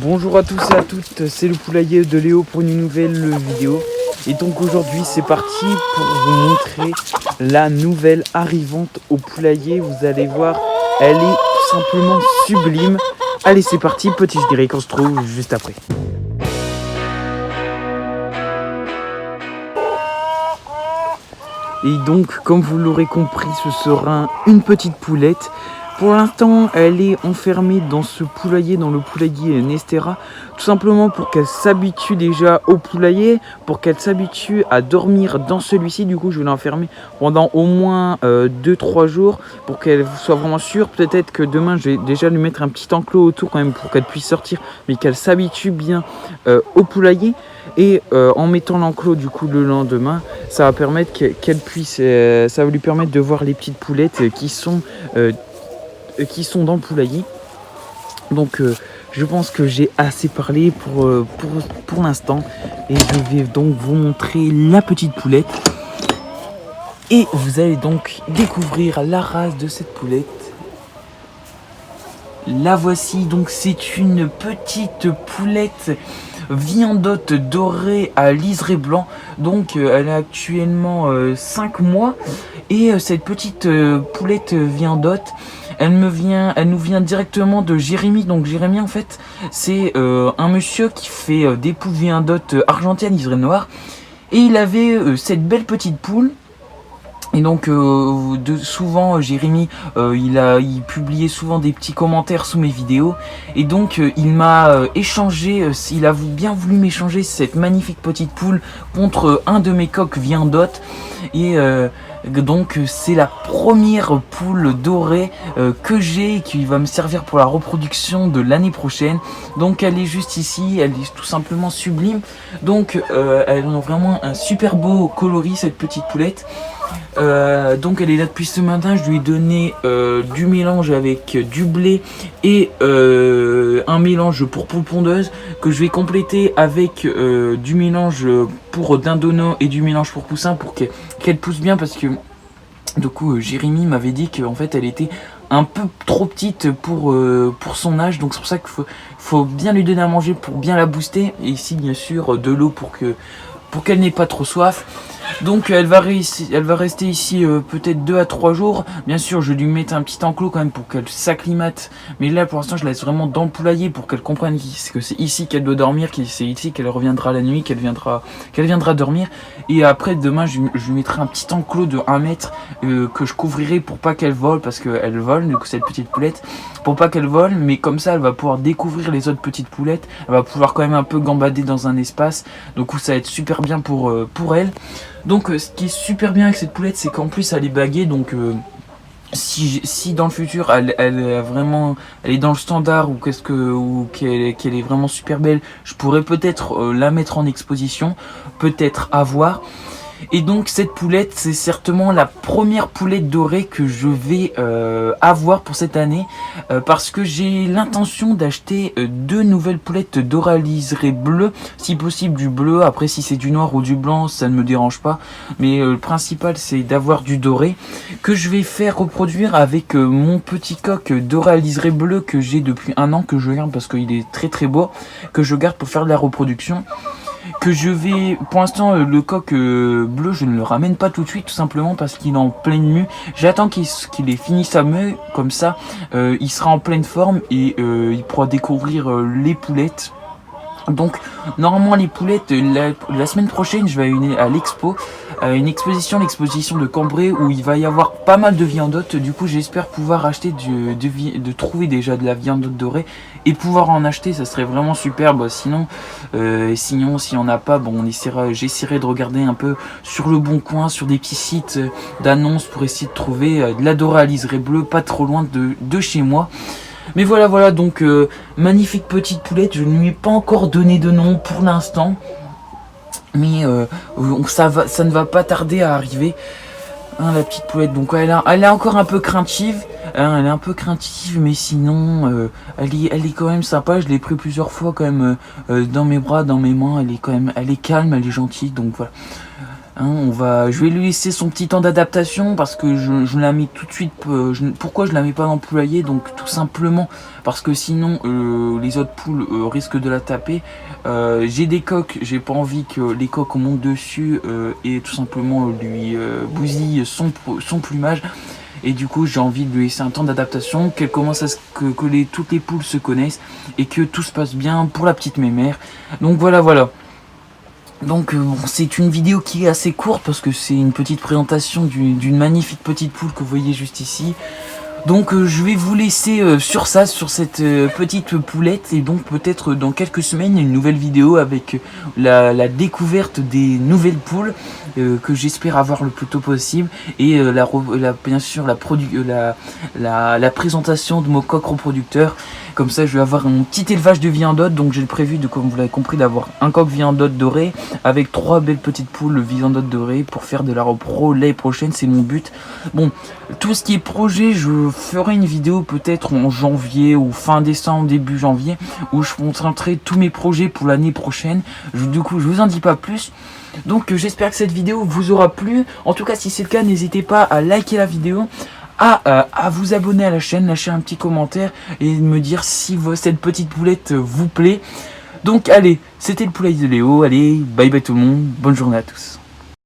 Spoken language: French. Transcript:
Bonjour à tous et à toutes, c'est le poulailler de Léo pour une nouvelle vidéo. Et donc aujourd'hui c'est parti pour vous montrer la nouvelle arrivante au poulailler. Vous allez voir, elle est tout simplement sublime. Allez c'est parti, petit générique, on se trouve juste après. Et donc comme vous l'aurez compris, ce sera une petite poulette. Pour l'instant, elle est enfermée dans ce poulailler, dans le poulailler Nestera, tout simplement pour qu'elle s'habitue déjà au poulailler, pour qu'elle s'habitue à dormir dans celui-ci. Du coup, je vais l'enfermer pendant au moins 2-3 jours pour qu'elle soit vraiment sûre. Peut-être que demain, je vais déjà lui mettre un petit enclos autour quand même pour qu'elle puisse sortir, mais qu'elle s'habitue bien au poulailler. Et en mettant l'enclos du coup le lendemain, ça va permettre qu'elle puisse, ça va lui permettre de voir les petites poulettes qui sont dans le poulailler. Donc je pense que j'ai assez parlé pour l'instant et je vais donc vous montrer la petite poulette et vous allez donc découvrir la race de cette poulette. La voici, donc c'est une petite poulette viandotte dorée à liseré blanc. Donc elle a actuellement 5 mois et cette petite poulette viandotte, elle nous vient directement de Jérémy. Donc Jérémy en fait c'est un monsieur qui fait des poules viandottes argentines liseré noir. Et il avait cette belle petite poule. Et donc souvent Jérémy il publiait souvent des petits commentaires sous mes vidéos. Et donc il m'a échangé, il a bien voulu m'échanger cette magnifique petite poule contre un de mes coqs viandottes. Et donc c'est la première poule dorée que j'ai et qui va me servir pour la reproduction de l'année prochaine. Donc elle est juste ici, elle est tout simplement sublime. Donc elle a vraiment un super beau coloris cette petite poulette. Donc elle est là depuis ce matin. Je lui ai donné du mélange avec du blé et un mélange pour poule pondeuse que je vais compléter avec du mélange pour dindonneau et du mélange pour poussin pour qu'elle pousse bien, parce que du coup Jérémy m'avait dit qu'en fait elle était un peu trop petite pour son âge. Donc c'est pour ça qu'il faut bien lui donner à manger pour bien la booster, et ici bien sûr de l'eau pour qu'elle n'ait pas trop soif. Donc elle va rester ici peut-être 2 à 3 jours. Bien sûr je vais lui mettre un petit enclos quand même pour qu'elle s'acclimate. Mais là pour l'instant je la laisse vraiment dans le poulailler pour qu'elle comprenne que c'est ici qu'elle doit dormir, que c'est ici qu'elle reviendra la nuit, qu'elle viendra dormir. Et après demain je lui mettrai un petit enclos de 1 mètre que je couvrirai pour pas qu'elle vole, parce qu'elle vole du coup cette petite poulette. Pour pas qu'elle vole, mais comme ça elle va pouvoir découvrir les autres petites poulettes. Elle va pouvoir quand même un peu gambader dans un espace. Donc ça va être super bien pour elle. Donc ce qui est super bien avec cette poulette, c'est qu'en plus elle est baguée. Donc si dans le futur elle est dans le standard ou qu'elle est vraiment super belle, je pourrais peut-être la mettre en exposition, peut-être à voir. Et donc cette poulette, c'est certainement la première poulette dorée que je vais avoir pour cette année, parce que j'ai l'intention d'acheter 2 nouvelles poulettes dorées à liseré bleu, si possible du bleu. Après si c'est du noir ou du blanc ça ne me dérange pas, mais le principal c'est d'avoir du doré que je vais faire reproduire avec mon petit coq doré à liseré bleu que j'ai depuis 1 an, que je garde parce qu'il est très très beau, que je garde pour faire de la reproduction. Que je vais, pour l'instant le coq bleu je ne le ramène pas tout de suite, tout simplement parce qu'il est en pleine mue. J'attends qu'il ait fini sa mue, comme ça il sera en pleine forme et il pourra découvrir les poulettes. Donc normalement les poulettes, la semaine prochaine je vais à l'expo, l'exposition de Cambrai, où il va y avoir pas mal de viandottes. Du coup j'espère pouvoir acheter de trouver déjà de la viandotte dorée et pouvoir en acheter, ça serait vraiment super. Sinon s'il n'y en a pas, bon j'essaierai de regarder un peu sur le bon coin, sur des petits sites d'annonces pour essayer de trouver de la dorée à liseré bleu pas trop loin de chez moi. Mais voilà, donc magnifique petite poulette. Je ne lui ai pas encore donné de nom pour l'instant, mais ça ne va pas tarder à arriver. La petite poulette, donc elle est encore un peu craintive, elle est un peu craintive, mais sinon elle est quand même sympa. Je l'ai pris plusieurs fois quand même dans mes bras, dans mes mains. Elle est calme, elle est gentille, donc voilà. Hein, je vais lui laisser son petit temps d'adaptation parce que je la mets tout de suite. Pourquoi je la mets pas dans le poulailler? Donc tout simplement parce que sinon les autres poules risquent de la taper. J'ai des coques, j'ai pas envie que les coques montent dessus et tout simplement lui bousillent son plumage. Et du coup j'ai envie de lui laisser un temps d'adaptation, qu'elle commence que toutes les poules se connaissent et que tout se passe bien pour la petite mémère. Donc voilà. Donc bon, c'est une vidéo qui est assez courte parce que c'est une petite présentation d'une magnifique petite poule que vous voyez juste ici. Donc je vais vous laisser sur cette petite poulette, et donc peut-être dans quelques semaines une nouvelle vidéo avec la découverte des nouvelles poules que j'espère avoir le plus tôt possible, et bien sûr la présentation de mon coq reproducteur. Comme ça je vais avoir un petit élevage de viandotte, donc j'ai prévu, comme vous l'avez compris, d'avoir un coq viandotte doré avec 3 belles petites poules viandotte dorées pour faire de la repro l'année prochaine, c'est mon but. Bon, tout ce qui est projet, je ferai une vidéo peut-être en janvier ou fin décembre, début janvier, où je concentrerai tous mes projets pour l'année prochaine. Du coup, je vous en dis pas plus. Donc j'espère que cette vidéo vous aura plu. En tout cas, si c'est le cas, n'hésitez pas à liker la vidéo, à vous abonner à la chaîne, lâcher un petit commentaire et me dire si cette petite poulette vous plaît. Donc allez, c'était le poulailler de Léo. Allez, bye bye tout le monde, bonne journée à tous.